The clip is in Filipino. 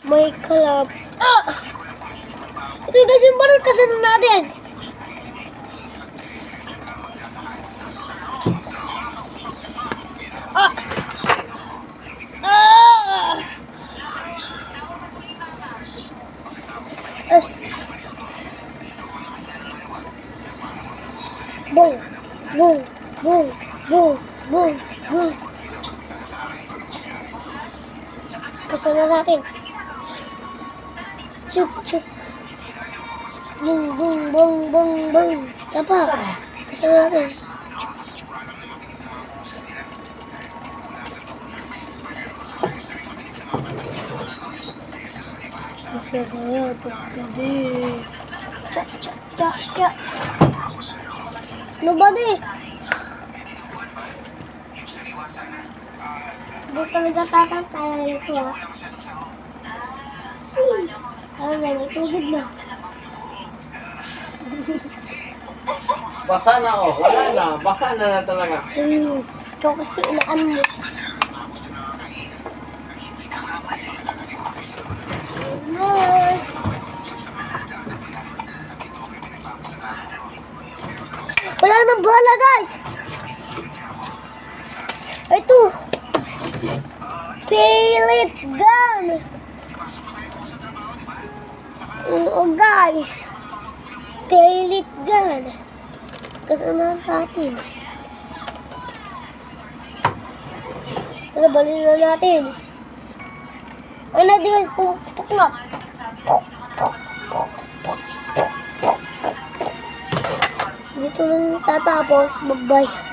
May kalab. Ito guys yung baril kasama natin. Boom, boom, boom, boom, boom, boom. Kasama natin. Chuk, chuk. Boom, boom, boom, boom, boom. Tapa. Kasama natin. Masaya tayo paggabi. Chak, chak, chak, chak. Nobody. Hindi kami tatatantala ito Ano na, may tubig na. Basa na ako. Wala na. Basa na talaga. Ikaw kasi inaan mo. Wala nang bala, guys. Ito. Pellet gun. Oh, guys. Pellet gun. Kasama natin. Balin na natin. Ano na guys, putok na. Dito lang tatapos. Bye-bye.